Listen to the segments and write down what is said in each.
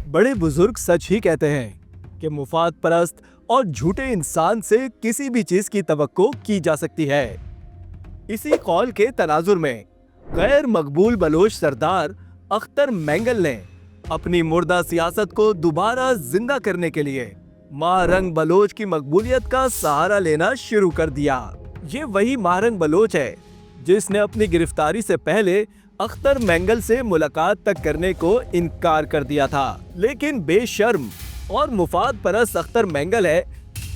बड़े बुजुर्ग सच ही कहते हैं कि मुफाद परस्त और झूठे इंसान से किसी भी चीज की तवक्को की जा सकती है। इसी कौल के तनाजुर में गैर मकबूल बलोच सरदार अख्तर मेंगल ने अपनी मुर्दा सियासत को दोबारा जिंदा करने के लिए महारंग बलोच की मकबूलियत का सहारा लेना शुरू कर दिया। ये वही महारंग बलोच है जिसने अपनी गिरफ्तारी से पहले अख्तर मेंगल से मुलाकात तक करने को इनकार कर दिया था, लेकिन बेशर्म और मुफाद परस्त अख्तर मेंगल है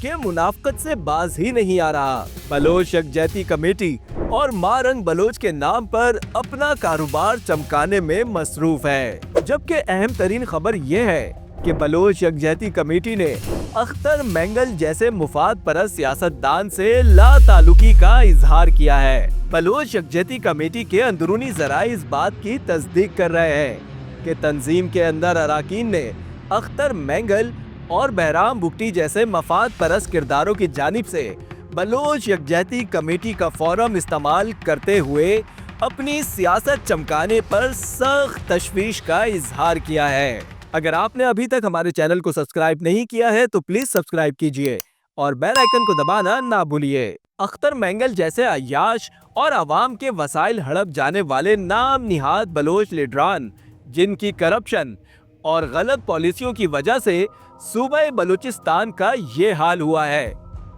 कि मुनाफकत से बाज ही नहीं आ रहा। बलोच यकजहती कमेटी और महारंग बलोच के नाम पर अपना कारोबार चमकाने में मसरूफ है, जबकि अहम तरीन खबर यह है कि बलोच यकजहती कमेटी ने अख्तर मेंगल जैसे मुफाद परस्त सियासतदान से लाताल्लुकी का इजहार किया है। बलोच यकजहती कमेटी के अंदरूनी ज़राए इस बात की तस्दीक कर रहे हैं कि तंजीम के अंदर अराकीन ने अख्तर मेंगल और बहराम बुगटी जैसे मफाद परस्त किरदारों की जानिब से बलोच यकजहती कमेटी का फोरम इस्तेमाल करते हुए अपनी सियासत चमकाने पर सख्त तशवीश का इजहार किया है। अगर आपने अभी तक हमारे चैनल को सब्सक्राइब नहीं किया है तो प्लीज सब्सक्राइब कीजिए और बेल आइकन को दबाना ना भूलिए। अख्तर मेंगल जैसे अय्याश और अवाम के वसाइल हड़प जाने वाले नाम निहाद बलोच लीडरान, जिनकी करप्शन और गलत पॉलिसियों की वजह से सूबे बलूचिस्तान का ये हाल हुआ है,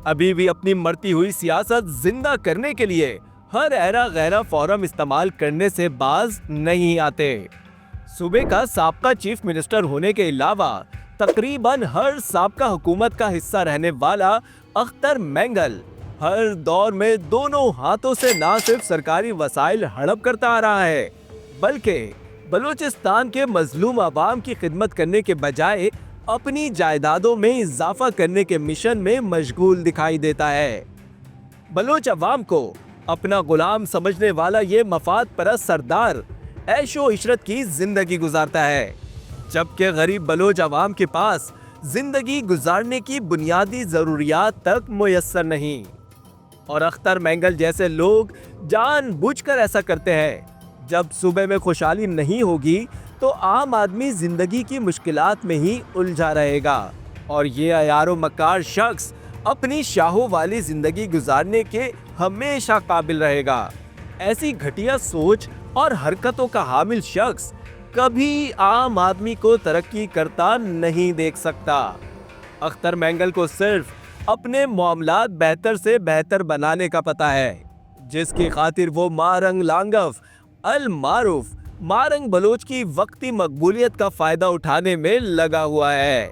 अभी भी अपनी मरती हुई सियासत जिंदा करने के लिए हर ऐरा गैरा फोरम इस्तेमाल करने से बाज नहीं आते। सूबे का साबका चीफ मिनिस्टर होने के अलावा तकरीबन हर साबका हुकूमत का हिस्सा रहने वाला अख्तर मेंगल हर दौर में दोनों हाथों से न सिर्फ सरकारी वसाइल हड़प करता आ रहा है, बल्कि बलूचिस्तान के मजलूम अवाम की खिदमत करने के बजाय अपनी जायदादों में इजाफा करने के मिशन में मशगूल दिखाई देता है। बलोच अवाम को अपना गुलाम समझने वाला ये मफाद परस्त सरदार ऐशो इशरत की जिंदगी गुजारता है, जबकि गरीब बलोच अवाम के पास जिंदगी गुजारने की बुनियादी जरूरियात तक मुयस्सर नहीं। और अख्तर मेंगल जैसे लोग जानबूझकर ऐसा करते हैं। जब सूबे में खुशहाली नहीं होगी तो आम आदमी जिंदगी की मुश्किलात में ही उलझा रहेगा और ये अयारो मकार शख्स अपनी शाहों वाली जिंदगी गुजारने के हमेशा काबिल रहेगा। ऐसी घटिया सोच और हरकतों का हामिल शख्स कभी आम आदमी को तरक्की करता नहीं देख सकता। अख्तर मेंगल को सिर्फ अपने मामलात बेहतर से बेहतर बनाने का पता है, जिसकी खातिर वो महारंग लांगफ अल मारूफ महारंग बलोच की वक्ती मकबूलियत का फायदा उठाने में लगा हुआ है।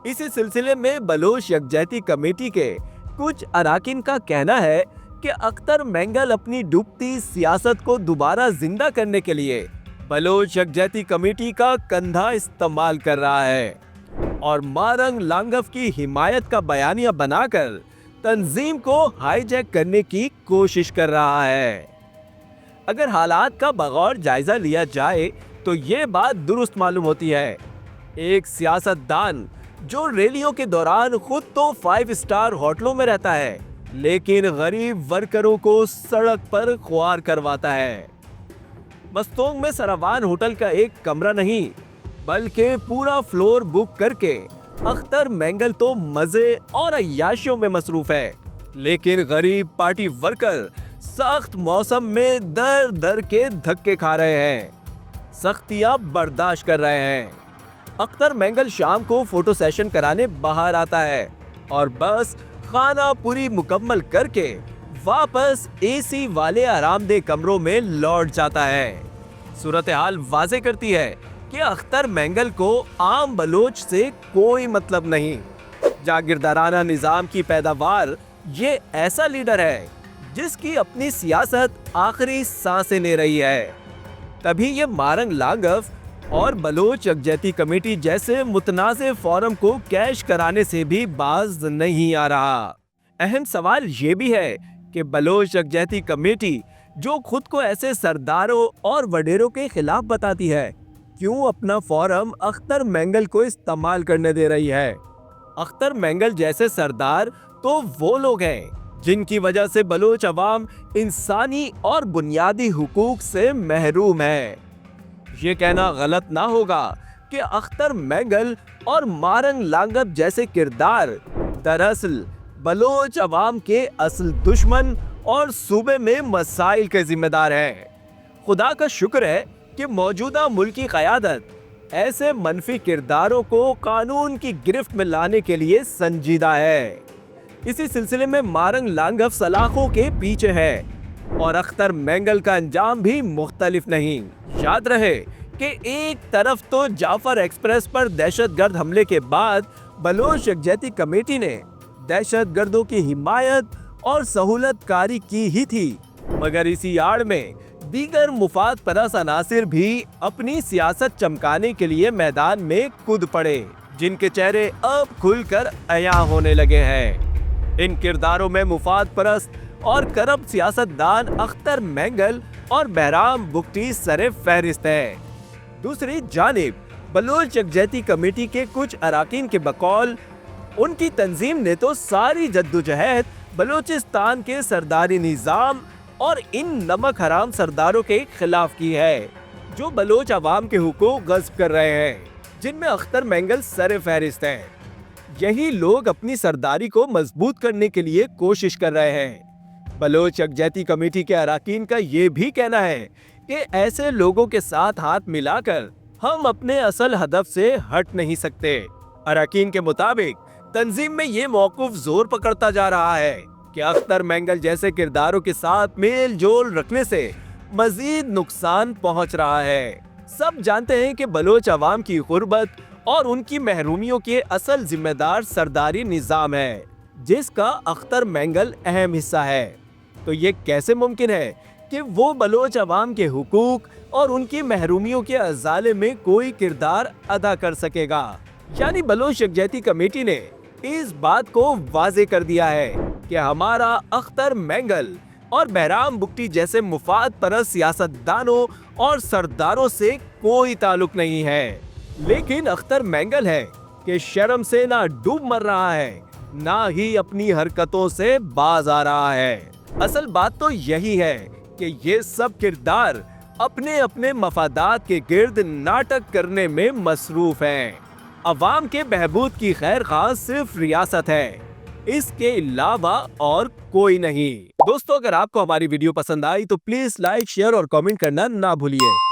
इसी सिलसिले में बलोच यकजहती कमेटी के कुछ अराकीन का कहना है कि अख्तर मेंगल अपनी डूबती सियासत को दोबारा जिंदा करने के लिए बलोच यकजहती कमेटी का कंधा इस्तेमाल कर रहा है और महारंग लांगफ की हिमायत का बयानिया बनाकर तंजीम को हाईजैक करने की कोशिश कर रहा है। अगर हालात का बगौर जायजा लिया जाए तो ये बात दुरुस्त मालूम होती है। एक सियासतदान जो रैलियों के दौरान खुद तो 5 स्टार होटलों में रहता है, लेकिन गरीब वर्करों को सड़क पर ख्वार करवाता है। मस्तोंग में सरावान होटल का एक कमरा नहीं बल्कि पूरा फ्लोर बुक करके अख्तर मेंगल तो मजे और अय्याशियों में मसरूफ है, लेकिन गरीब पार्टी वर्कर सख्त मौसम में दर दर के धक्के खा रहे हैं, सख्तियां बर्दाश्त कर रहे हैं। अख्तर मेंगल शाम को फोटो सेशन कराने बाहर आता है और बस खाना पूरी मुकम्मल करके वापस एसी वाले आरामदेह कमरों में लौट जाता है। सूरत हाल वाज़े करती है कि अख्तर मेंगल को आम बलोच से कोई मतलब नहीं। जागीरदाराना निजाम की पैदावार ये ऐसा लीडर है जिसकी अपनी सियासत आखिरी सांसें ले रही है। तभी ये महारंग लांगफ और बलोच यकजहती कमेटी जैसे मुतनाज़े फोरम को कैश कराने से भी बाज नहीं आ रहा। अहम सवाल ये भी है कि बलोच यकजहती कमेटी जो खुद को ऐसे सरदारों और वडेरों के खिलाफ बताती है, क्यों अपना फोरम अख्तर मेंगल को इस्तेमाल करने दे रही है। अख्तर मेंगल जैसे सरदार तो वो लोग हैं जिनकी वजह से बलोच अवाम इंसानी और बुनियादी हुकूक से महरूम है। ये कहना गलत ना होगा کہ اختر مینگل اور مارنگ لانگپ جیسے کردار دراصل بلوچ عوام کے اصل دشمن اور صوبے میں مسائل کے ذمہ دار ہیں۔ خدا کا شکر ہے کہ موجودہ ملکی قیادت ایسے منفی کرداروں کو قانون کی گرفت میں لانے کے لیے سنجیدہ ہے۔ اسی سلسلے میں مارنگ لانگپ سلاخوں کے پیچھے ہے اور اختر مینگل کا انجام بھی مختلف نہیں۔ یاد رہے کہ ایک طرف تو جعفر ایکسپریس پر دہشت گرد حملے کے بعد بلوچ یکجہتی کمیٹی نے دہشت گردوں کی حمایت اور سہولت کاری کی ہی تھی، مگر اسی آڑ میں دیگر مفاد پرست عناصر بھی اپنی سیاست چمکانے کے لیے میدان میں کود پڑے، جن کے چہرے اب کھل کر عیاں ہونے لگے ہیں۔ ان کرداروں میں مفاد پرست اور کرپٹ سیاست دان اختر مینگل اور بہرام بگٹی سر فہرست ہے۔ دوسری جانب بلوچ یکجہتی کمیٹی کے کچھ اراکین کے بقول ان کی تنظیم نے تو ساری جدوجہد بلوچستان کے سرداری نظام اور ان نمک حرام سرداروں کے خلاف کی ہے جو بلوچ عوام کے حقوق غصب کر رہے ہیں، جن میں اختر مینگل سر فہرست ہیں۔ یہی لوگ اپنی سرداری کو مضبوط کرنے کے لیے کوشش کر رہے ہیں۔ بلوچ یکجہتی کمیٹی کے اراکین کا یہ بھی کہنا ہے کہ ایسے لوگوں کے ساتھ ہاتھ ملا کر ہم اپنے اصل ہدف سے ہٹ نہیں سکتے۔ اراکین کے مطابق تنظیم میں یہ موقف زور پکڑتا جا رہا ہے کہ اختر مینگل جیسے کرداروں کے ساتھ میل جول رکھنے سے مزید نقصان پہنچ رہا ہے۔ سب جانتے ہیں کہ بلوچ عوام کی غربت اور ان کی محرومیوں کے اصل ذمہ دار سرداری نظام ہے، جس کا اختر مینگل اہم حصہ ہے۔ تو یہ کیسے ممکن ہے کہ وہ بلوچ عوام کے حقوق اور ان کی محرومیوں کے ازالے میں کوئی کردار ادا کر سکے گا؟ یعنی بلوچ یکجہتی کمیٹی نے اس بات کو واضح کر دیا ہے کہ ہمارا اختر مینگل اور بہرام بگٹی جیسے مفاد پرست سیاست دانوں اور سرداروں سے کوئی تعلق نہیں ہے، لیکن اختر مینگل ہے کہ شرم سے نہ ڈوب مر رہا ہے، نہ ہی اپنی حرکتوں سے باز آ رہا ہے۔ اصل بات تو یہی ہے کہ یہ سب کردار اپنے اپنے مفادات کے گرد ناٹک کرنے میں مصروف ہیں۔ عوام کے بہبود کی خیر خواہ صرف ریاست ہے، اس کے علاوہ اور کوئی نہیں۔ دوستو، اگر آپ کو ہماری ویڈیو پسند آئی تو پلیز لائک، شیئر اور کامنٹ کرنا نہ بھولیے۔